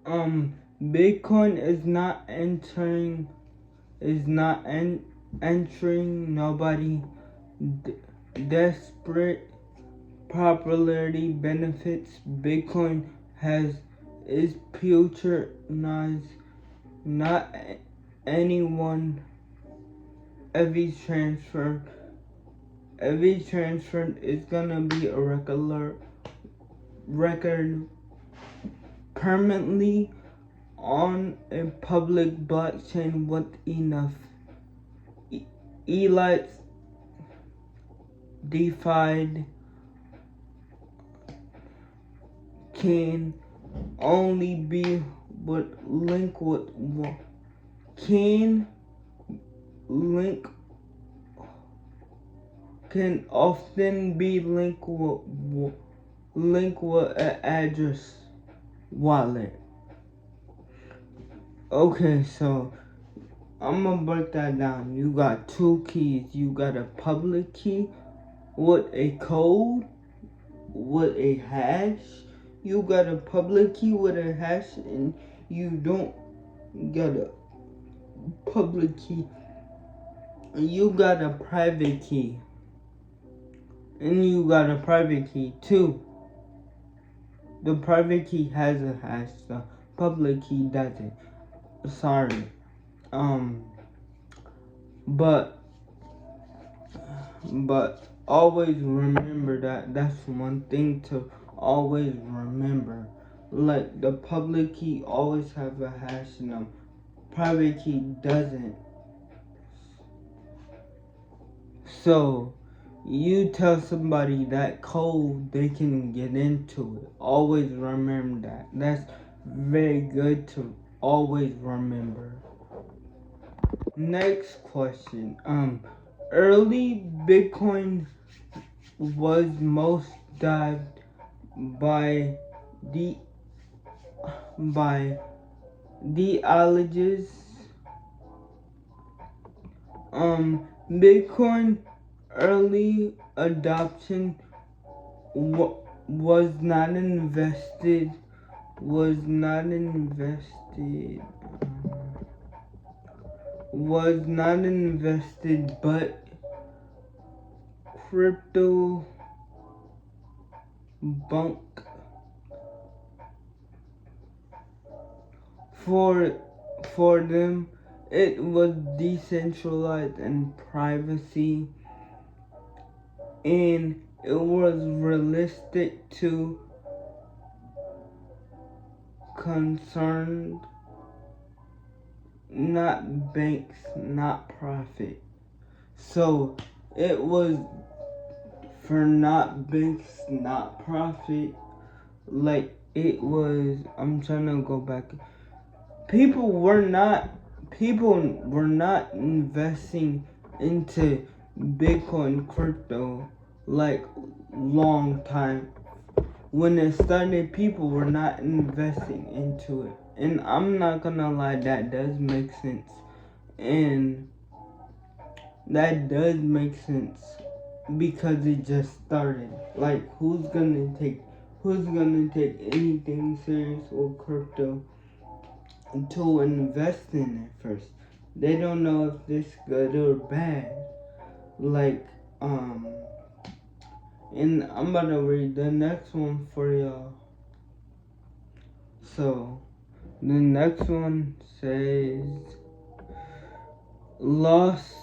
Bitcoin entering nobody desperate popularity benefits. Bitcoin is patronized, not anyone. Every transfer is gonna be a record permanently on a public blockchain with enough elites DeFi can only be can link can often be linked with an address wallet. Okay, so I'm gonna break that down. You got two keys. You got a public key with a code with a hash. You got a public key with a hash, and you don't got a public key. You got a private key. And you got a private key too. The private key has a hash, the public key doesn't. Sorry. But always remember that's one thing to always remember. Like the public key always have a hash and the private key doesn't. So you tell somebody that code, they can get into it. Always remember that. That's very good to always remember. Next question. Early Bitcoin was most dived by the ideologies. Bitcoin early adoption was not invested but crypto bunk for them. It was decentralized and privacy, and it was realistic to concerned, not banks, not profit. So it was for not banks, not profit. Like it was, I'm trying to go back. People were not investing into Bitcoin crypto like long time. When it started, people were not investing into it. And I'm not gonna lie, that does make sense. And that does make sense because it just started. Like who's gonna take anything serious with crypto to invest in it first? They don't know if this good or bad. Like and I'm about to read the next one for y'all. So the next one says lost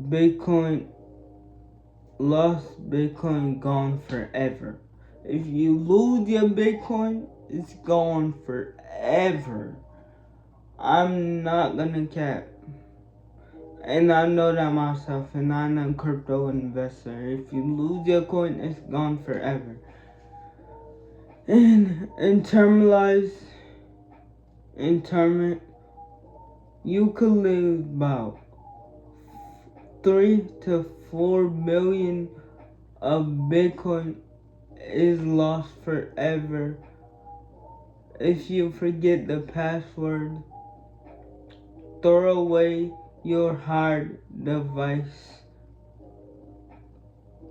Bitcoin gone forever. If you lose your Bitcoin, it's gone forever. I'm not gonna cap. And I know that myself, and I'm a crypto investor. If you lose your coin, it's gone forever. And internment, you could lose about 3 to 4 million of Bitcoin is lost forever. If you forget the password, throw away your hard device.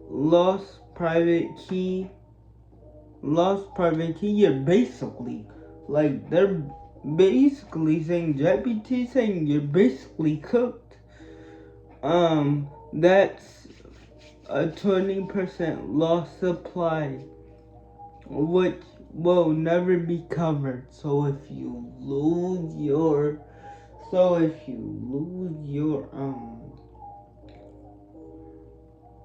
Lost private key, you're basically like basically saying GPT saying you're basically cooked. That's a 20% loss supply, which will never be covered. So if you lose your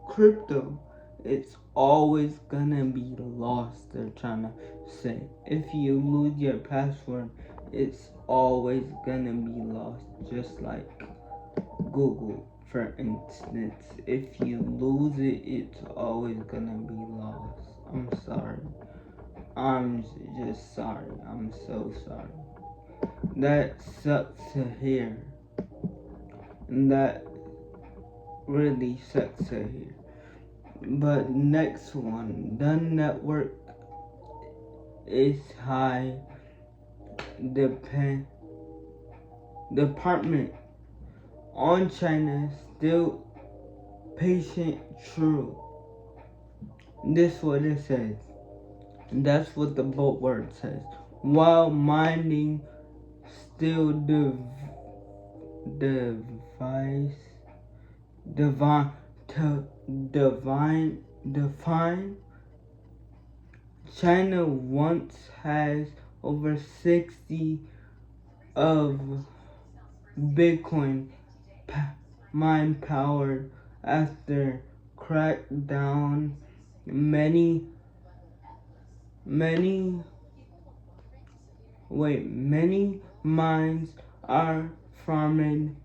crypto, it's always gonna be lost. They're trying to say if you lose your password, it's always gonna be lost, just like Google, for instance. If you lose it, it's always gonna be lost. I'm sorry. I'm just sorry. I'm so sorry. That sucks to hear. And that really sucks to hear. But next one, the network is high department on China still patient true. This what it says. That's what the bold word says. While minding still device define. China once has over 60 of Bitcoin mine powered after crackdown. Many mines are farmed.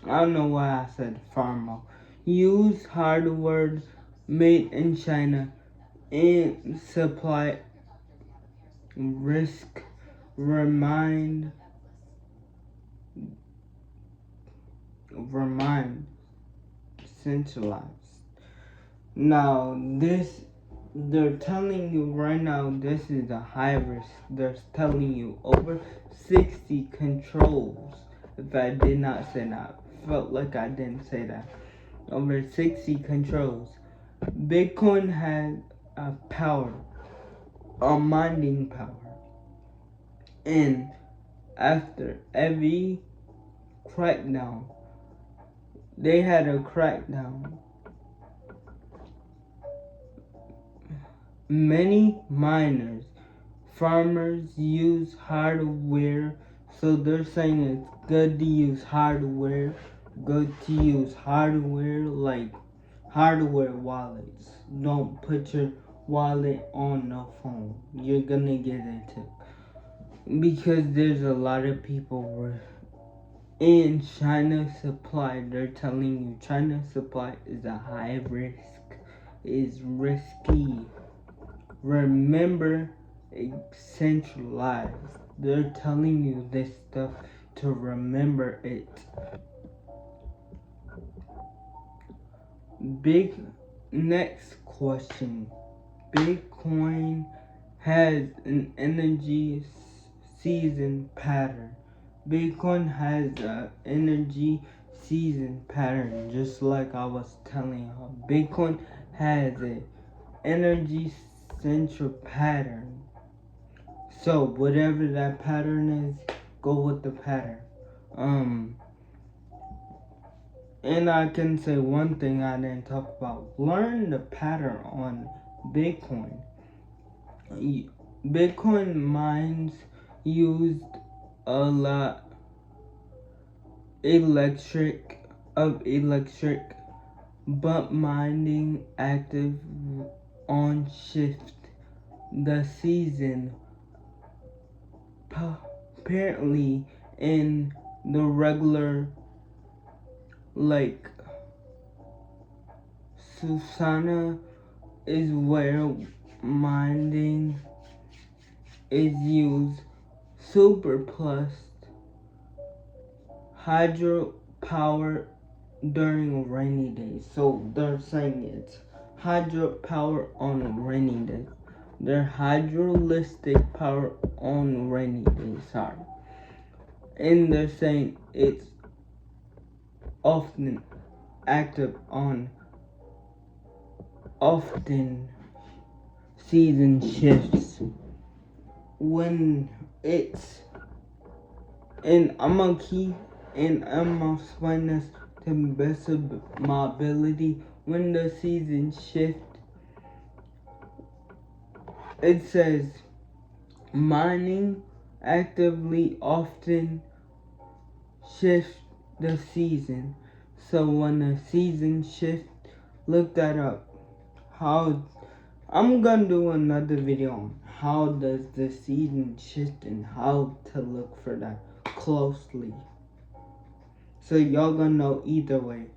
I don't know why I said farmer. Use hardware made in China and supply risk remind centralized. Now this, they're telling you right now, this is a high risk. They're telling you over 60 controls. If I did not say that, felt like I didn't say that. Over 60 controls. Bitcoin has a mining power. And after every crackdown, they had a crackdown. Many farmers use hardware, so they're saying it's good to use hardware, like hardware wallets. Don't put your wallet on the phone. You're gonna get it too. Because there's a lot of people in China supply, they're telling you China supply is a high risk, is risky. Remember, it's centralized. They're telling you this stuff to remember it. Next question. Bitcoin has an energy season pattern. Bitcoin has an energy season pattern, just like I was telling you. Bitcoin has an energy central pattern. So whatever that pattern is, go with the pattern. And I can say one thing I didn't talk about. Learn the pattern on Bitcoin. Bitcoin mines used a lot electric, but mining active on shift. The season apparently in the regular, like Susana is where mining is used. Super plus hydropower during rainy days. So they're saying it's hydropower on rainy days. They're hydroelectric power on rainy days. Sorry. And they're saying it's often active on often season shifts when it's, and I'm gonna explain this to the best of my ability. When the season shift, it says mining actively often shift the season. So when the season shift, look that up. How I'm gonna do another video on how does the season shift and how to look for that closely. So y'all gonna know either way.